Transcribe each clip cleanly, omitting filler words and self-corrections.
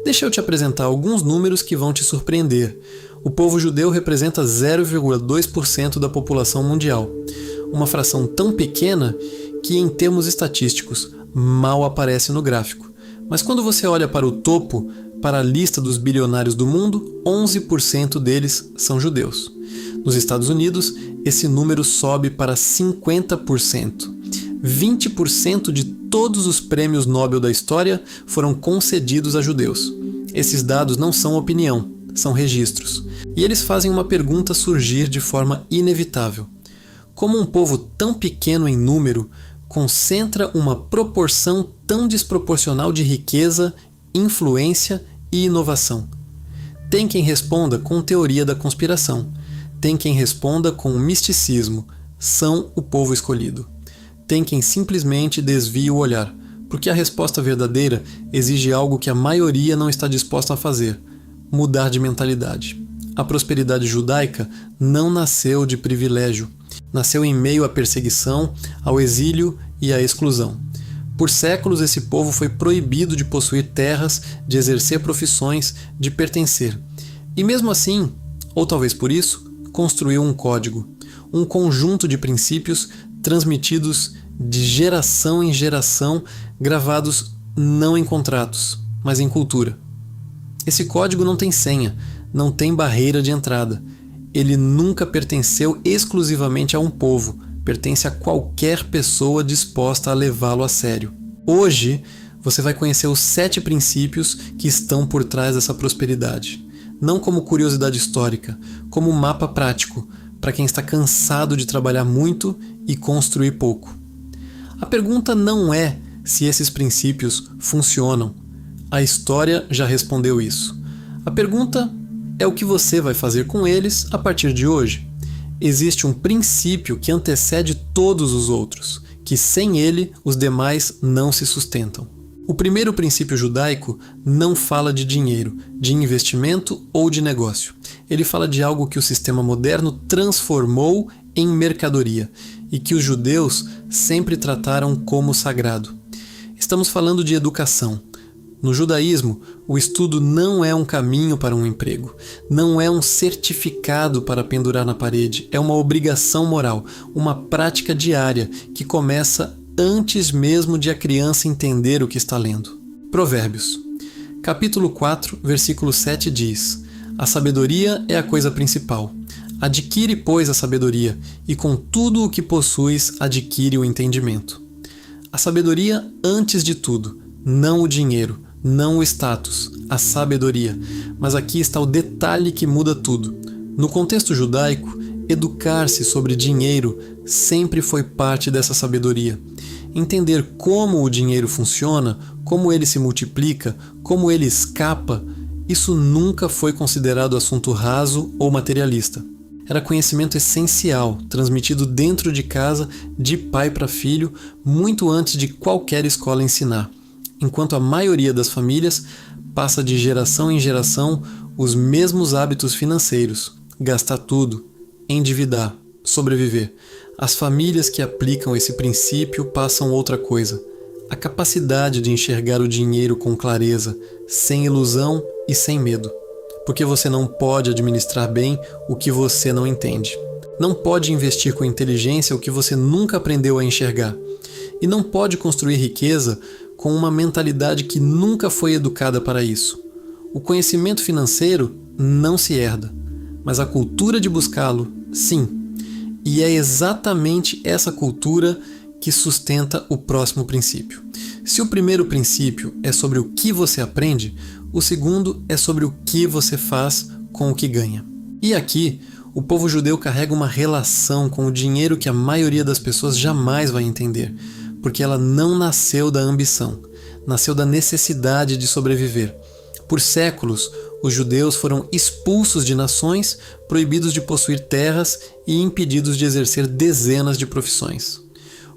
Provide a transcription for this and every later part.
Deixa eu te apresentar alguns números que vão te surpreender. O povo judeu representa 0,2% da população mundial, uma fração tão pequena que, em termos estatísticos, mal aparece no gráfico. Mas quando você olha para o topo, para a lista dos bilionários do mundo, 11% deles são judeus. Nos Estados Unidos, esse número sobe para 50%. 20% de todos os prêmios Nobel da história foram concedidos a judeus. Esses dados não são opinião, são registros. E eles fazem uma pergunta surgir de forma inevitável. Como um povo tão pequeno em número concentra uma proporção tão desproporcional de riqueza, influência e inovação? Tem quem responda com teoria da conspiração. Tem quem responda com misticismo. São o povo escolhido. Tem quem simplesmente desvie o olhar, porque a resposta verdadeira exige algo que a maioria não está disposta a fazer: mudar de mentalidade. A prosperidade judaica não nasceu de privilégio. Nasceu em meio à perseguição, ao exílio e à exclusão. Por séculos esse povo foi proibido de possuir terras, de exercer profissões, de pertencer. E mesmo assim, ou talvez por isso, construiu um código, um conjunto de princípios transmitidos de geração em geração, gravados não em contratos, mas em cultura. Esse código não tem senha, não tem barreira de entrada. Ele nunca pertenceu exclusivamente a um povo, pertence a qualquer pessoa disposta a levá-lo a sério. Hoje, você vai conhecer os 7 princípios que estão por trás dessa prosperidade. Não como curiosidade histórica, como um mapa prático, para quem está cansado de trabalhar muito e construir pouco. A pergunta não é se esses princípios funcionam. A história já respondeu isso. A pergunta é o que você vai fazer com eles a partir de hoje. Existe um princípio que antecede todos os outros, que sem ele os demais não se sustentam. O primeiro princípio judaico não fala de dinheiro, de investimento ou de negócio. Ele fala de algo que o sistema moderno transformou em mercadoria e que os judeus sempre trataram como sagrado. Estamos falando de educação. No judaísmo, o estudo não é um caminho para um emprego, não é um certificado para pendurar na parede, é uma obrigação moral, uma prática diária que começa antes mesmo de a criança entender o que está lendo. Provérbios. Capítulo 4, versículo 7 diz: A sabedoria é a coisa principal. Adquire, pois, a sabedoria, e com tudo o que possuis adquire o entendimento. A sabedoria antes de tudo, não o dinheiro, não o status, a sabedoria. Mas aqui está o detalhe que muda tudo. No contexto judaico, educar-se sobre dinheiro sempre foi parte dessa sabedoria. Entender como o dinheiro funciona, como ele se multiplica, como ele escapa, isso nunca foi considerado assunto raso ou materialista. Era conhecimento essencial, transmitido dentro de casa, de pai para filho, muito antes de qualquer escola ensinar. Enquanto a maioria das famílias passa de geração em geração os mesmos hábitos financeiros: gastar tudo, endividar, sobreviver. As famílias que aplicam esse princípio passam outra coisa: a capacidade de enxergar o dinheiro com clareza, sem ilusão e sem medo. Porque você não pode administrar bem o que você não entende. Não pode investir com inteligência o que você nunca aprendeu a enxergar. E não pode construir riqueza com uma mentalidade que nunca foi educada para isso. O conhecimento financeiro não se herda, mas a cultura de buscá-lo, sim. E é exatamente essa cultura que sustenta o próximo princípio. Se o primeiro princípio é sobre o que você aprende, o segundo é sobre o que você faz com o que ganha. E aqui, o povo judeu carrega uma relação com o dinheiro que a maioria das pessoas jamais vai entender, porque ela não nasceu da ambição, nasceu da necessidade de sobreviver. Por séculos, os judeus foram expulsos de nações, proibidos de possuir terras e impedidos de exercer dezenas de profissões.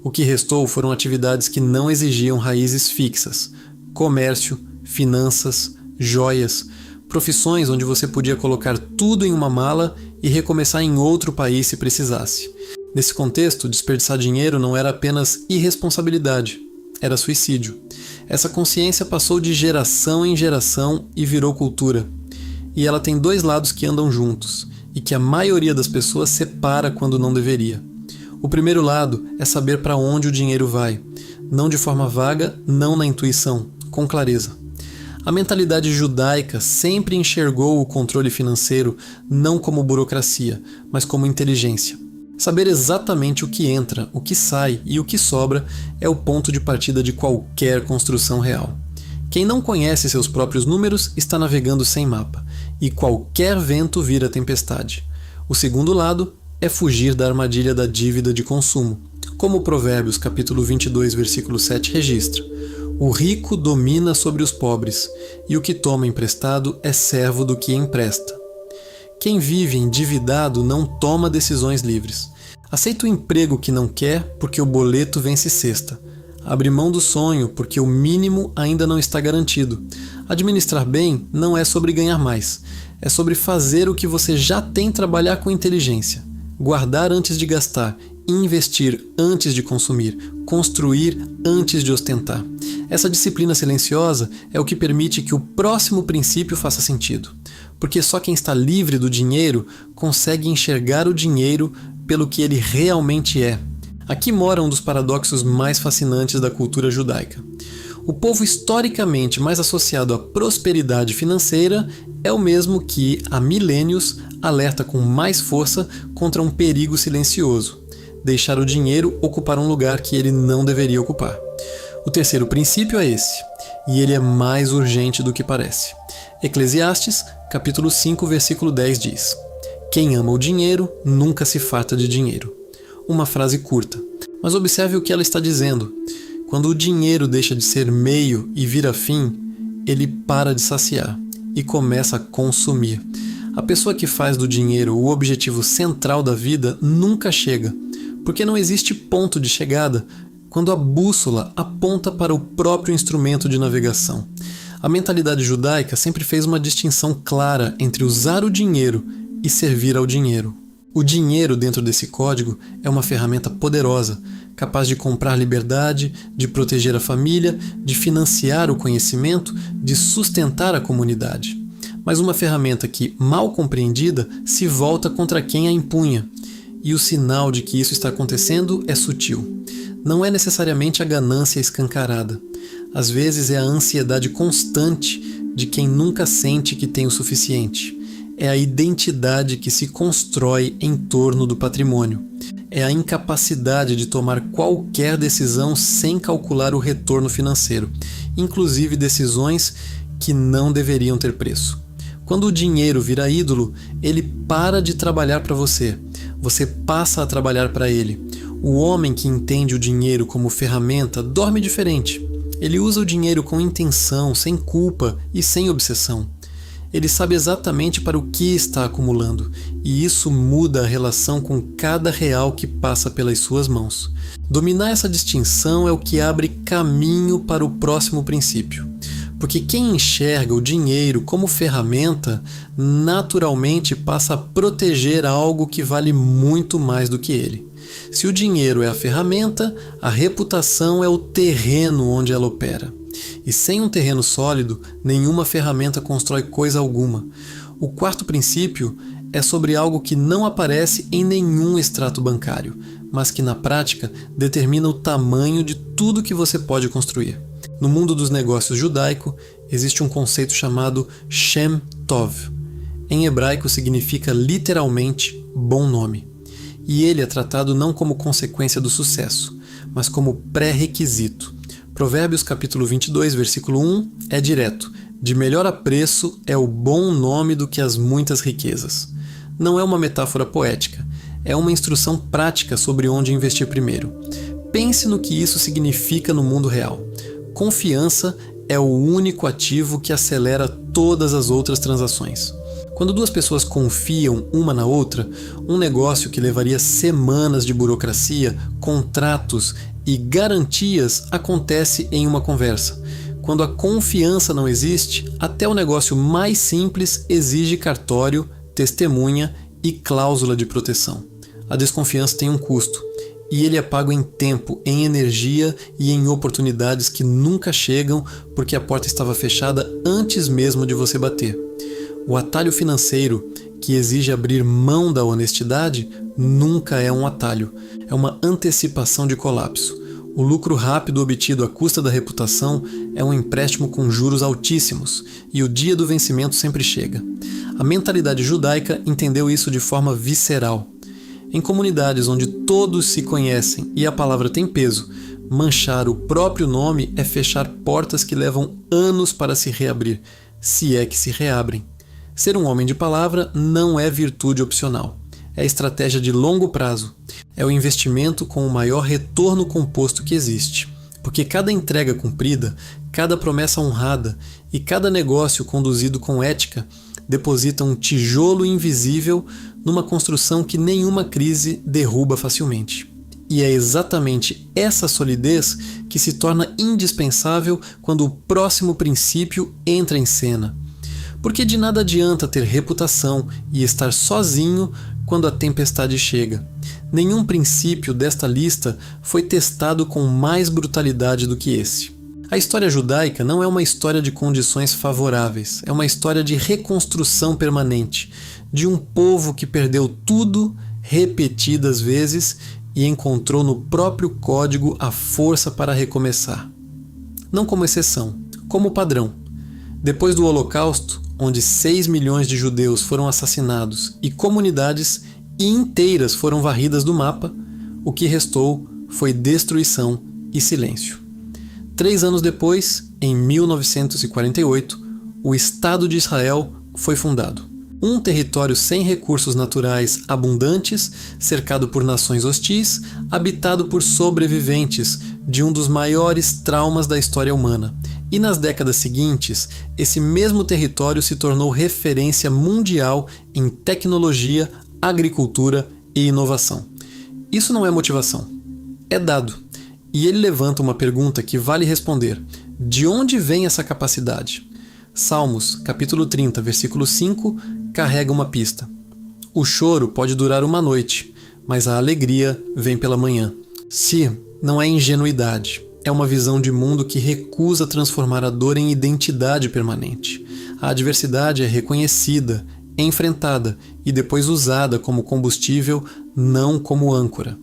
O que restou foram atividades que não exigiam raízes fixas: comércio, finanças, joias, profissões onde você podia colocar tudo em uma mala e recomeçar em outro país se precisasse. Nesse contexto, desperdiçar dinheiro não era apenas irresponsabilidade, era suicídio. Essa consciência passou de geração em geração e virou cultura. E ela tem dois lados que andam juntos, e que a maioria das pessoas separa quando não deveria. O primeiro lado é saber para onde o dinheiro vai, não de forma vaga, não na intuição, com clareza. A mentalidade judaica sempre enxergou o controle financeiro não como burocracia, mas como inteligência. Saber exatamente o que entra, o que sai e o que sobra é o ponto de partida de qualquer construção real. Quem não conhece seus próprios números está navegando sem mapa, e qualquer vento vira tempestade. O segundo lado é fugir da armadilha da dívida de consumo, como Provérbios capítulo 22, versículo 7 registra. O rico domina sobre os pobres, e o que toma emprestado é servo do que empresta. Quem vive endividado não toma decisões livres. Aceita o emprego que não quer porque o boleto vence sexta. Abre mão do sonho porque o mínimo ainda não está garantido. Administrar bem não é sobre ganhar mais. É sobre fazer o que você já tem, trabalhar com inteligência. Guardar antes de gastar, investir antes de consumir, construir antes de ostentar. Essa disciplina silenciosa é o que permite que o próximo princípio faça sentido. Porque só quem está livre do dinheiro consegue enxergar o dinheiro pelo que ele realmente é. Aqui mora um dos paradoxos mais fascinantes da cultura judaica. O povo historicamente mais associado à prosperidade financeira é o mesmo que, há milênios, alerta com mais força contra um perigo silencioso: deixar o dinheiro ocupar um lugar que ele não deveria ocupar. O terceiro princípio é esse, e ele é mais urgente do que parece. Eclesiastes, capítulo 5, versículo 10 diz: Quem ama o dinheiro nunca se farta de dinheiro. Uma frase curta, mas observe o que ela está dizendo. Quando o dinheiro deixa de ser meio e vira fim, ele para de saciar e começa a consumir. A pessoa que faz do dinheiro o objetivo central da vida nunca chega, porque não existe ponto de chegada quando a bússola aponta para o próprio instrumento de navegação. A mentalidade judaica sempre fez uma distinção clara entre usar o dinheiro e servir ao dinheiro. O dinheiro dentro desse código é uma ferramenta poderosa, capaz de comprar liberdade, de proteger a família, de financiar o conhecimento, de sustentar a comunidade. Mas uma ferramenta que, mal compreendida, se volta contra quem a empunha. E o sinal de que isso está acontecendo é sutil. Não é necessariamente a ganância escancarada. Às vezes é a ansiedade constante de quem nunca sente que tem o suficiente. É a identidade que se constrói em torno do patrimônio. É a incapacidade de tomar qualquer decisão sem calcular o retorno financeiro, inclusive decisões que não deveriam ter preço. Quando o dinheiro vira ídolo, ele para de trabalhar para você. Você passa a trabalhar para ele. O homem que entende o dinheiro como ferramenta dorme diferente. Ele usa o dinheiro com intenção, sem culpa e sem obsessão. Ele sabe exatamente para o que está acumulando, e isso muda a relação com cada real que passa pelas suas mãos. Dominar essa distinção é o que abre caminho para o próximo princípio. Porque quem enxerga o dinheiro como ferramenta, naturalmente passa a proteger algo que vale muito mais do que ele. Se o dinheiro é a ferramenta, a reputação é o terreno onde ela opera. E sem um terreno sólido, nenhuma ferramenta constrói coisa alguma. O quarto princípio é sobre algo que não aparece em nenhum extrato bancário, mas que na prática determina o tamanho de tudo que você pode construir. No mundo dos negócios judaico, existe um conceito chamado Shem Tov. Em hebraico significa literalmente bom nome. E ele é tratado não como consequência do sucesso, mas como pré-requisito. Provérbios capítulo 22, versículo 1 é direto: de melhor apreço é o bom nome do que as muitas riquezas. Não é uma metáfora poética, é uma instrução prática sobre onde investir primeiro. Pense no que isso significa no mundo real. Confiança é o único ativo que acelera todas as outras transações. Quando duas pessoas confiam uma na outra, um negócio que levaria semanas de burocracia, contratos e garantias acontece em uma conversa. Quando a confiança não existe, até o negócio mais simples exige cartório, testemunha e cláusula de proteção. A desconfiança tem um custo, e ele é pago em tempo, em energia e em oportunidades que nunca chegam porque a porta estava fechada antes mesmo de você bater. O atalho financeiro, que exige abrir mão da honestidade, nunca é um atalho, é uma antecipação de colapso. O lucro rápido obtido à custa da reputação é um empréstimo com juros altíssimos, e o dia do vencimento sempre chega. A mentalidade judaica entendeu isso de forma visceral. Em comunidades onde todos se conhecem e a palavra tem peso, manchar o próprio nome é fechar portas que levam anos para se reabrir, se é que se reabrem. Ser um homem de palavra não é virtude opcional. É estratégia de longo prazo. É o investimento com o maior retorno composto que existe. Porque cada entrega cumprida, cada promessa honrada e cada negócio conduzido com ética deposita um tijolo invisível numa construção que nenhuma crise derruba facilmente. E é exatamente essa solidez que se torna indispensável quando o próximo princípio entra em cena. Porque de nada adianta ter reputação e estar sozinho quando a tempestade chega. Nenhum princípio desta lista foi testado com mais brutalidade do que esse. A história judaica não é uma história de condições favoráveis, é uma história de reconstrução permanente, de um povo que perdeu tudo repetidas vezes e encontrou no próprio código a força para recomeçar. Não como exceção, como padrão. Depois do Holocausto, onde 6 milhões de judeus foram assassinados e comunidades inteiras foram varridas do mapa, o que restou foi destruição e silêncio. 3 anos depois, em 1948, o Estado de Israel foi fundado. Um território sem recursos naturais abundantes, cercado por nações hostis, habitado por sobreviventes de um dos maiores traumas da história humana. E nas décadas seguintes, esse mesmo território se tornou referência mundial em tecnologia, agricultura e inovação. Isso não é motivação, é dado. E ele levanta uma pergunta que vale responder: de onde vem essa capacidade? Salmos, capítulo 30, versículo 5, carrega uma pista. O choro pode durar uma noite, mas a alegria vem pela manhã. Se não é ingenuidade, é uma visão de mundo que recusa transformar a dor em identidade permanente. A adversidade é reconhecida, enfrentada e depois usada como combustível, não como âncora.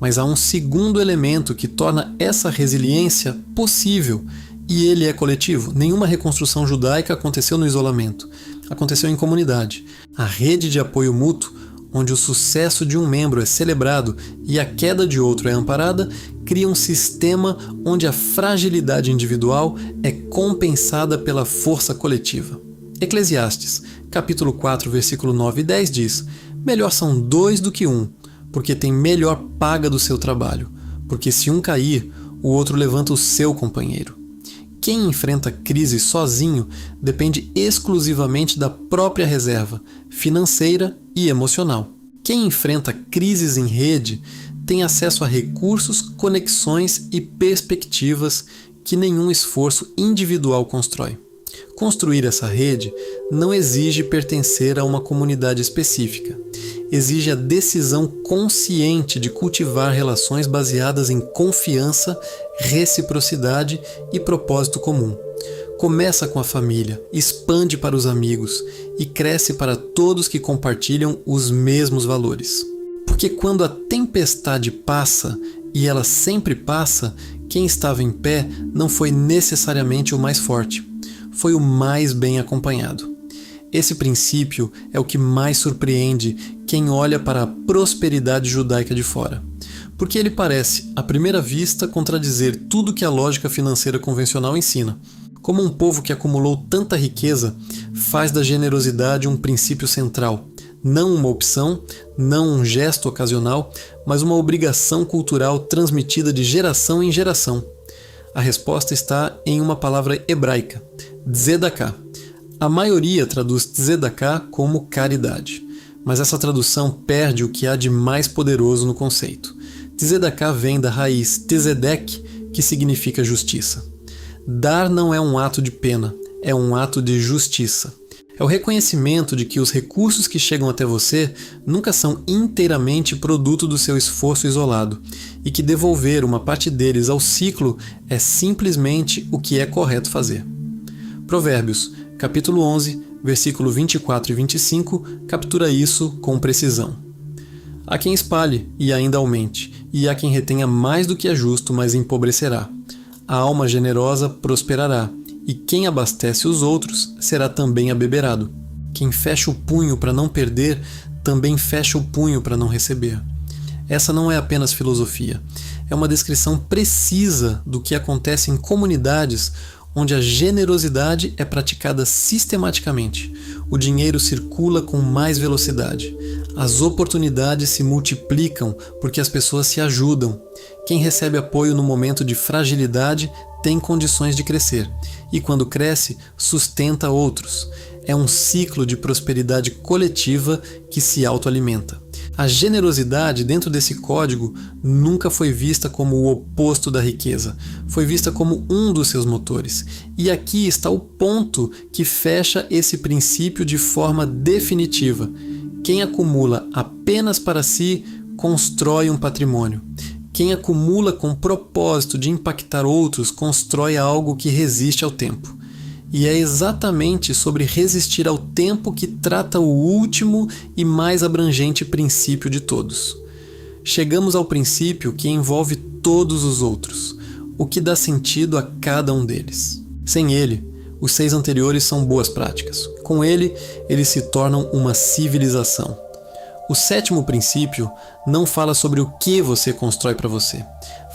Mas há um segundo elemento que torna essa resiliência possível, e ele é coletivo. Nenhuma reconstrução judaica aconteceu no isolamento. Aconteceu em comunidade. A rede de apoio mútuo, onde o sucesso de um membro é celebrado e a queda de outro é amparada, cria um sistema onde a fragilidade individual é compensada pela força coletiva. Eclesiastes, capítulo 4, versículo 9 e 10 diz: melhor são 2 do que 1, porque tem melhor paga do seu trabalho, porque se um cair, o outro levanta o seu companheiro. Quem enfrenta crise sozinho depende exclusivamente da própria reserva, financeira e emocional. Quem enfrenta crises em rede tem acesso a recursos, conexões e perspectivas que nenhum esforço individual constrói. Construir essa rede não exige pertencer a uma comunidade específica. Exige a decisão consciente de cultivar relações baseadas em confiança, reciprocidade e propósito comum. Começa com a família, expande para os amigos e cresce para todos que compartilham os mesmos valores. Porque quando a tempestade passa, e ela sempre passa, quem estava em pé não foi necessariamente o mais forte, foi o mais bem acompanhado. Esse princípio é o que mais surpreende quem olha para a prosperidade judaica de fora. Porque ele parece, à primeira vista, contradizer tudo que a lógica financeira convencional ensina. Como um povo que acumulou tanta riqueza faz da generosidade um princípio central, não uma opção, não um gesto ocasional, mas uma obrigação cultural transmitida de geração em geração. A resposta está em uma palavra hebraica, tzedakah. A maioria traduz tzedakah como caridade, mas essa tradução perde o que há de mais poderoso no conceito. Tzedakah vem da raiz tzedek, que significa justiça. Dar não é um ato de pena, é um ato de justiça. É o reconhecimento de que os recursos que chegam até você nunca são inteiramente produto do seu esforço isolado e que devolver uma parte deles ao ciclo é simplesmente o que é correto fazer. Provérbios, capítulo 11, versículo 24 e 25, captura isso com precisão. Há quem espalhe e ainda aumente, e há quem retenha mais do que é justo, mas empobrecerá. A alma generosa prosperará, e quem abastece os outros será também abeberado. Quem fecha o punho para não perder, também fecha o punho para não receber. Essa não é apenas filosofia, é uma descrição precisa do que acontece em comunidades onde a generosidade é praticada sistematicamente. O dinheiro circula com mais velocidade. As oportunidades se multiplicam porque as pessoas se ajudam. Quem recebe apoio no momento de fragilidade tem condições de crescer, e quando cresce, sustenta outros. É um ciclo de prosperidade coletiva que se autoalimenta. A generosidade dentro desse código nunca foi vista como o oposto da riqueza, foi vista como um dos seus motores. E aqui está o ponto que fecha esse princípio de forma definitiva. Quem acumula apenas para si, constrói um patrimônio. Quem acumula com o propósito de impactar outros, constrói algo que resiste ao tempo. E é exatamente sobre resistir ao tempo que trata o último e mais abrangente princípio de todos. Chegamos ao princípio que envolve todos os outros, o que dá sentido a cada um deles. Sem ele, os 6 anteriores são boas práticas. Com ele, eles se tornam uma civilização. O 7º princípio não fala sobre o que você constrói para você.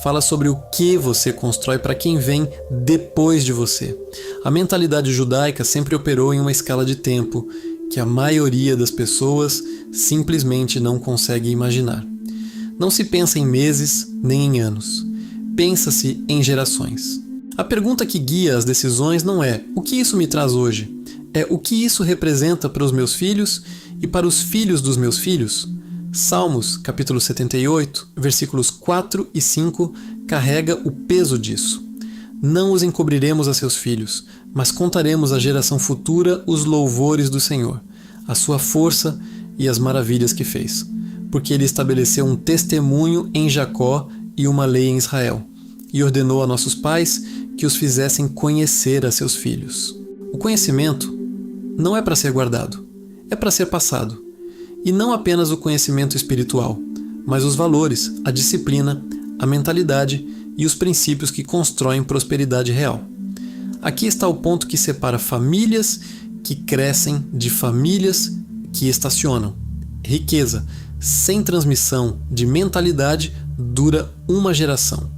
Fala sobre o que você constrói para quem vem depois de você. A mentalidade judaica sempre operou em uma escala de tempo que a maioria das pessoas simplesmente não consegue imaginar. Não se pensa em meses nem em anos. Pensa-se em gerações. A pergunta que guia as decisões não é o que isso me traz hoje, é o que isso representa para os meus filhos e para os filhos dos meus filhos. Salmos, capítulo 78, versículos 4 e 5, carrega o peso disso. Não os encobriremos a seus filhos, mas contaremos à geração futura os louvores do Senhor, a sua força e as maravilhas que fez, porque ele estabeleceu um testemunho em Jacó e uma lei em Israel, e ordenou a nossos pais que os fizessem conhecer a seus filhos. O conhecimento não é para ser guardado, é para ser passado. E não apenas o conhecimento espiritual, mas os valores, a disciplina, a mentalidade e os princípios que constroem prosperidade real. Aqui está o ponto que separa famílias que crescem de famílias que estacionam. Riqueza sem transmissão de mentalidade dura uma geração.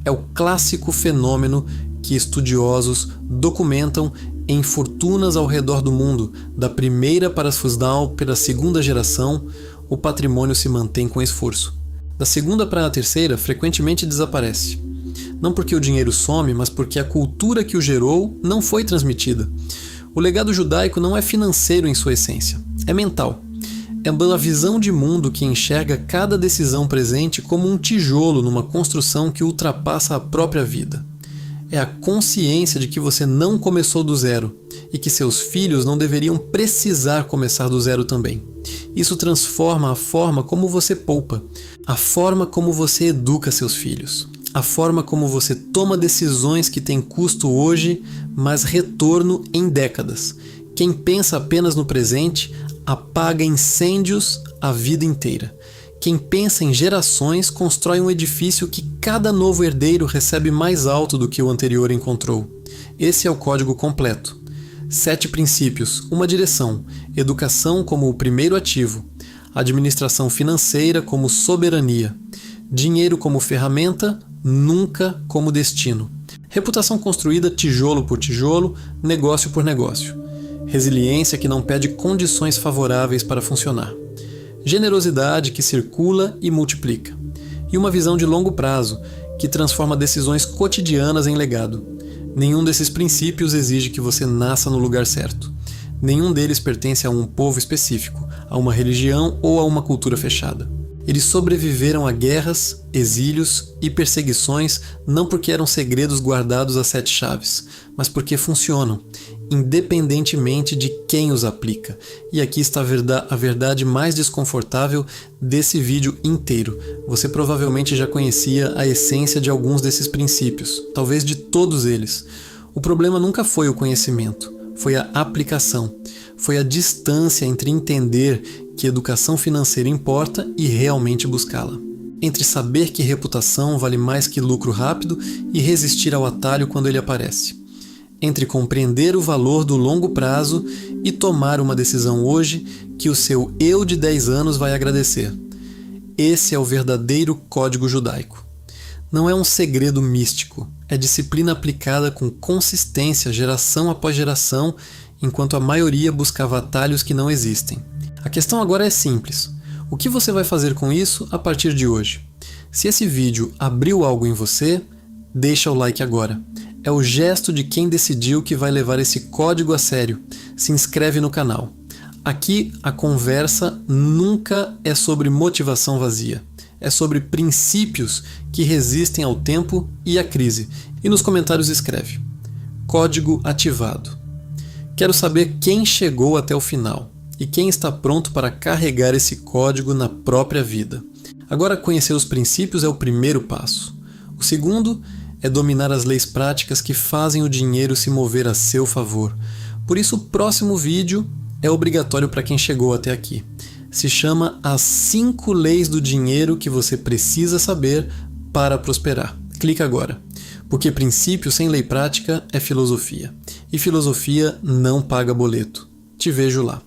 É o clássico fenômeno que estudiosos documentam em fortunas ao redor do mundo, da primeira para a segunda geração, o patrimônio se mantém com esforço. Da segunda para a terceira, frequentemente desaparece. Não porque o dinheiro some, mas porque a cultura que o gerou não foi transmitida. O legado judaico não é financeiro em sua essência, é mental. É uma visão de mundo que enxerga cada decisão presente como um tijolo numa construção que ultrapassa a própria vida. É a consciência de que você não começou do zero e que seus filhos não deveriam precisar começar do zero também. Isso transforma a forma como você poupa, a forma como você educa seus filhos, a forma como você toma decisões que têm custo hoje, mas retorno em décadas. Quem pensa apenas no presente apaga incêndios a vida inteira. Quem pensa em gerações constrói um edifício que cada novo herdeiro recebe mais alto do que o anterior encontrou. Esse é o código completo. 7 princípios, uma direção, educação como o primeiro ativo, administração financeira como soberania, dinheiro como ferramenta, nunca como destino, reputação construída tijolo por tijolo, negócio por negócio, resiliência que não pede condições favoráveis para funcionar, generosidade que circula e multiplica, e uma visão de longo prazo que transforma decisões cotidianas em legado. Nenhum desses princípios exige que você nasça no lugar certo. Nenhum deles pertence a um povo específico, a uma religião ou a uma cultura fechada. Eles sobreviveram a guerras, exílios e perseguições não porque eram segredos guardados a 7 chaves, mas porque funcionam, independentemente de quem os aplica. E aqui está a verdade mais desconfortável desse vídeo inteiro. Você provavelmente já conhecia a essência de alguns desses princípios, talvez de todos eles. O problema nunca foi o conhecimento, foi a aplicação. Foi a distância entre entender que educação financeira importa e realmente buscá-la. Entre saber que reputação vale mais que lucro rápido e resistir ao atalho quando ele aparece. Entre compreender o valor do longo prazo e tomar uma decisão hoje que o seu eu de 10 anos vai agradecer. Esse é o verdadeiro código judaico. Não é um segredo místico, é disciplina aplicada com consistência geração após geração, enquanto a maioria buscava atalhos que não existem. A questão agora é simples. O que você vai fazer com isso a partir de hoje? Se esse vídeo abriu algo em você, deixa o like agora. É o gesto de quem decidiu que vai levar esse código a sério. Se inscreve no canal. Aqui a conversa nunca é sobre motivação vazia. É sobre princípios que resistem ao tempo e à crise. E nos comentários escreve: código ativado. Quero saber quem chegou até o final e quem está pronto para carregar esse código na própria vida. Agora, conhecer os princípios é o primeiro passo. O segundo é dominar as leis práticas que fazem o dinheiro se mover a seu favor. Por isso, o próximo vídeo é obrigatório para quem chegou até aqui. Se chama As 5 Leis do Dinheiro que você precisa saber para prosperar. Clica agora. Porque princípio sem lei prática é filosofia. E filosofia não paga boleto. Te vejo lá.